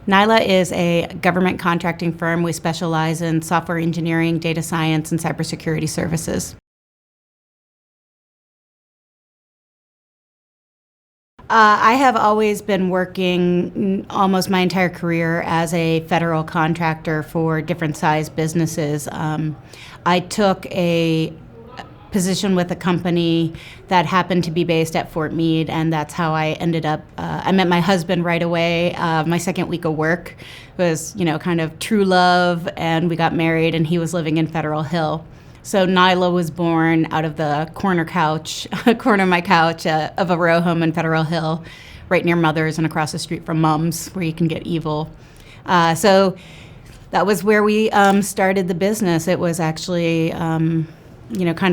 Nyla is a government contracting firm. We specialize in software engineering, data science, and cybersecurity services. I have always been working almost my entire career as a federal contractor for different size businesses. I took a position with a company that happened to be based at Fort Meade, and that's how I ended up. I met my husband right away. My second week of work was, kind of true love, and we got married, and he was living in Federal Hill. So Nyla was born out of the corner of my couch of a row home in Federal Hill, right near Mother's and across the street from Mom's, where you can get evil. So that was where we started the business. It was actually, kind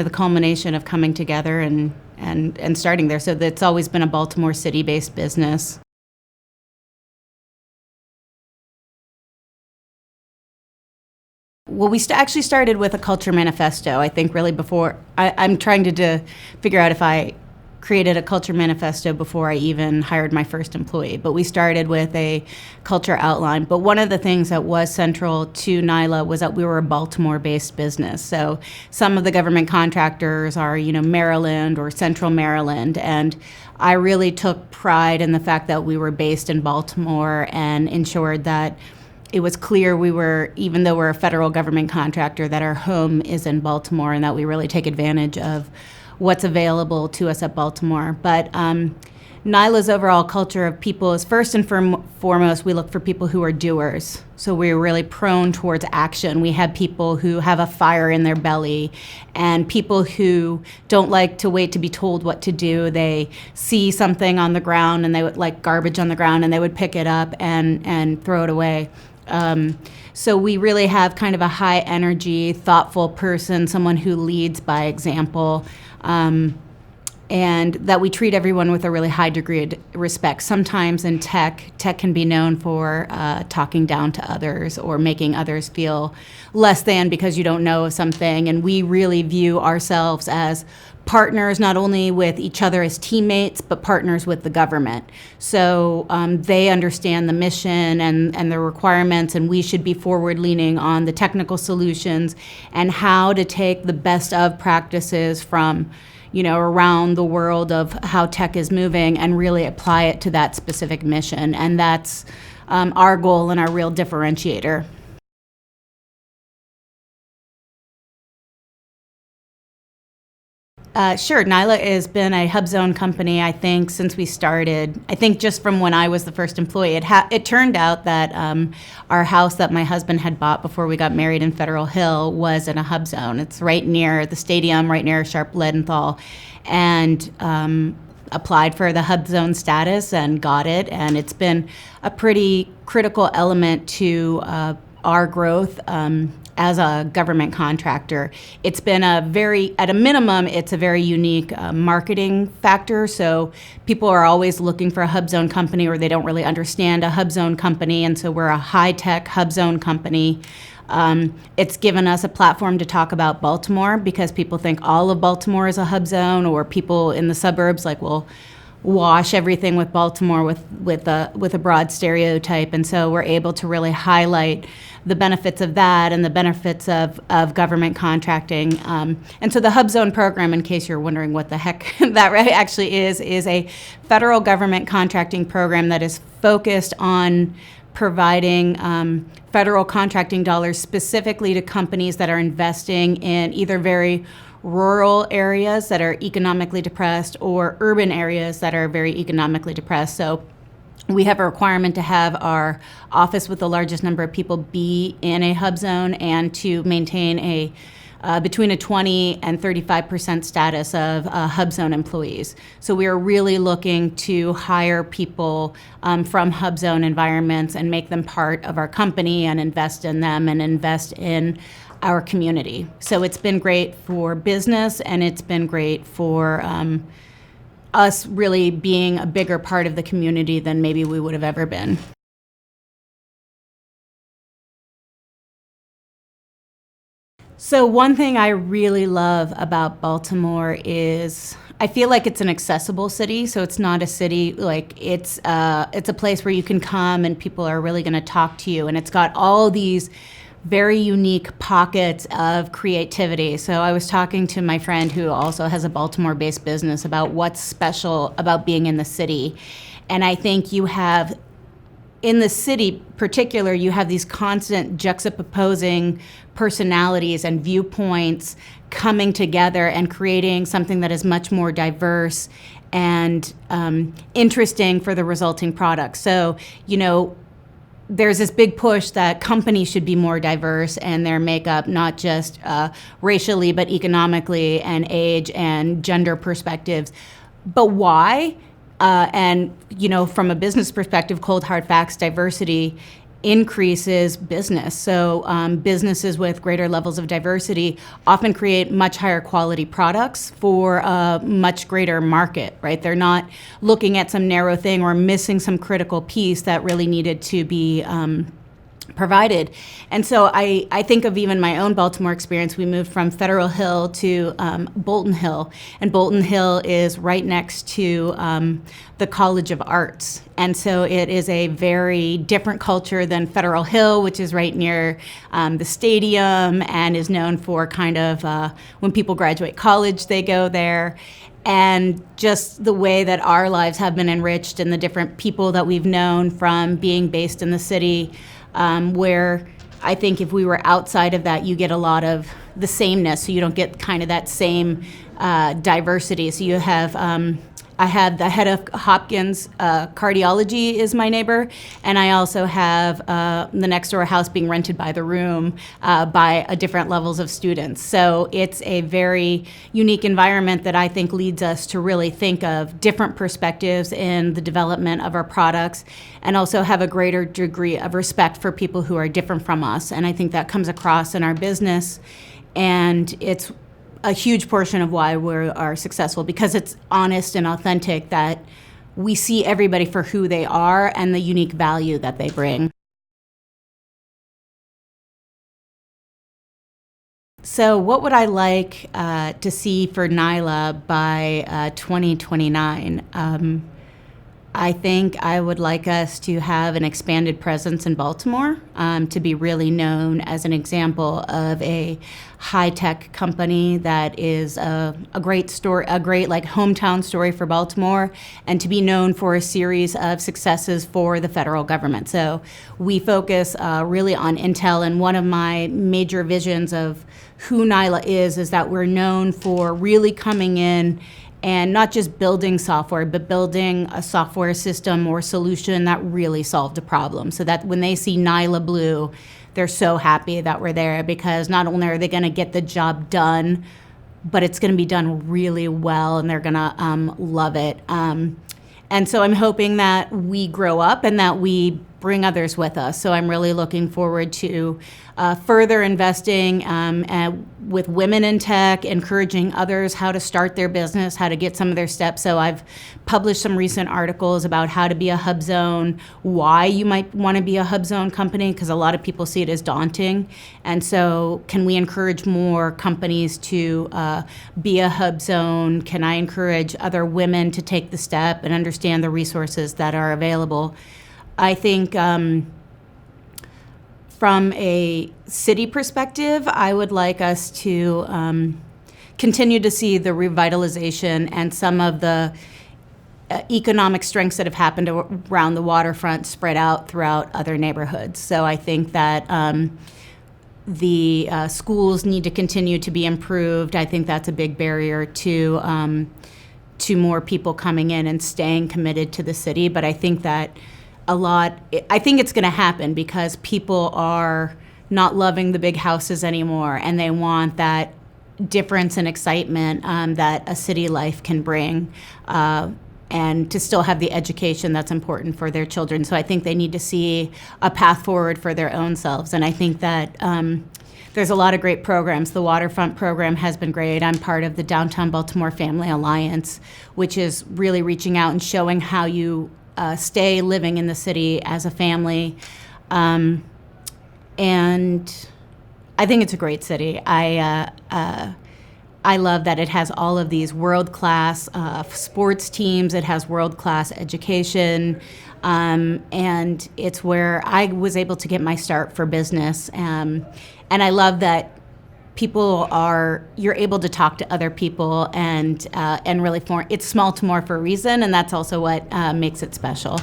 of the culmination of coming together and starting there. So it's always been a Baltimore City-based business. Well, we actually started with a culture manifesto, I think, really before. I'm trying to figure out if I created a culture manifesto before I even hired my first employee. But we started with a culture outline. But one of the things that was central to Nyla was that we were a Baltimore-based business. So some of the government contractors are, Maryland or Central Maryland. And I really took pride in the fact that we were based in Baltimore and ensured that it was clear even though we're a federal government contractor, that our home is in Baltimore and that we really take advantage of what's available to us at Baltimore. But Nyla's overall culture of people is first and foremost, we look for people who are doers. So we're really prone towards action. We have people who have a fire in their belly and people who don't like to wait to be told what to do. They see something on the ground and they would like garbage on the ground and they would pick it up and throw it away. So we really have kind of a high energy, thoughtful person, someone who leads by example, and that we treat everyone with a really high degree of respect. Sometimes in tech can be known for talking down to others or making others feel less than because you don't know something. And we really view ourselves as partners, not only with each other as teammates, but partners with the government. So they understand the mission and the requirements, and we should be forward-leaning on the technical solutions and how to take the best of practices from around the world of how tech is moving and really apply it to that specific mission. And that's our goal and our real differentiator. Sure. Nyla has been a HUBZone company, I think, since we started. I think just from when I was the first employee. It turned out that our house that my husband had bought before we got married in Federal Hill was in a HUBZone. It's right near the stadium, right near Sharp Leadenthal, and applied for the HUBZone status and got it. And it's been a pretty critical element to our growth as a government contractor. It's been at a minimum, it's a very unique marketing factor. So people are always looking for a HUBZone company or they don't really understand a HUBZone company. And so we're a high-tech HUBZone company. It's given us a platform to talk about Baltimore because people think all of Baltimore is a HUBZone, or people in the suburbs will wash everything with Baltimore with a broad stereotype. And so we're able to really highlight the benefits of that and the benefits of government contracting. And so the HUBZone program, in case you're wondering what the heck that actually is a federal government contracting program that is focused on providing federal contracting dollars specifically to companies that are investing in either very rural areas that are economically depressed or urban areas that are very economically depressed. So we have a requirement to have our office with the largest number of people be in a HUBZone and to maintain between a 20 and 35% status of HUBZone employees. So we are really looking to hire people from HUBZone environments and make them part of our company and invest in them and invest in our community. So it's been great for business, and it's been great for us really being a bigger part of the community than maybe we would have ever been. So one thing I really love about Baltimore is I feel like it's an accessible city. So it's not a city like it's a place where you can come and people are really going to talk to you, and it's got all these very unique pockets of creativity. So I was talking to my friend who also has a Baltimore-based business about what's special about being in the city, and I think you have in the city particular, you have these constant juxtaposing personalities and viewpoints coming together and creating something that is much more diverse and interesting for the resulting product. So, there's this big push that companies should be more diverse in their makeup, not just racially, but economically and age and gender perspectives. But why? And from a business perspective, cold hard facts, diversity increases business. So businesses with greater levels of diversity often create much higher quality products for a much greater market, right? They're not looking at some narrow thing or missing some critical piece that really needed to be provided. And so I think of even my own Baltimore experience. We moved from Federal Hill to Bolton Hill, and Bolton Hill is right next to the College of Arts. And so it is a very different culture than Federal Hill, which is right near the stadium and is known for kind of when people graduate college, they go there. And just the way that our lives have been enriched and the different people that we've known from being based in the city, where I think if we were outside of that, you get a lot of the sameness. So you don't get kind of that same diversity. So you have, I have the head of Hopkins cardiology is my neighbor, and I also have the next door house being rented by the room by different levels of students. So it's a very unique environment that I think leads us to really think of different perspectives in the development of our products, and also have a greater degree of respect for people who are different from us. And I think that comes across in our business, and it's a huge portion of why we are successful, because it's honest and authentic, that we see everybody for who they are and the unique value that they bring. So what would I like to see for Nyla by 2029? I think I would like us to have an expanded presence in Baltimore, to be really known as an example of a high-tech company that is a great story, a great like hometown story for Baltimore, and to be known for a series of successes for the federal government. So we focus really on Intel, and one of my major visions of who Nyla is that we're known for really coming in and not just building software, but building a software system or solution that really solved a problem. So that when they see Nyla Blue, they're so happy that we're there, because not only are they going to get the job done, but it's going to be done really well, and they're going to love it. And so I'm hoping that we grow up and that we bring others with us. So I'm really looking forward to further investing with women in tech, encouraging others how to start their business, how to get some of their steps. So I've published some recent articles about how to be a HUBZone, why you might want to be a HUBZone company, because a lot of people see it as daunting. And so can we encourage more companies to be a HUBZone? Can I encourage other women to take the step and understand the resources that are available? I think from a city perspective, I would like us to continue to see the revitalization and some of the economic strengths that have happened around the waterfront spread out throughout other neighborhoods. So I think that the schools need to continue to be improved. I think that's a big barrier to more people coming in and staying committed to the city. But I think that I think it's going to happen because people are not loving the big houses anymore, and they want that difference and excitement that a city life can bring, and to still have the education that's important for their children. So I think they need to see a path forward for their own selves, and I think that there's a lot of great programs. The Waterfront program has been great. I'm part of the Downtown Baltimore Family Alliance, which is really reaching out and showing how you stay living in the city as a family. And I think it's a great city. I love that it has all of these world-class sports teams. It has world-class education, and it's where I was able to get my start for business. And I love that you're able to talk to other people and really form. It's small to more for a reason, and that's also what makes it special.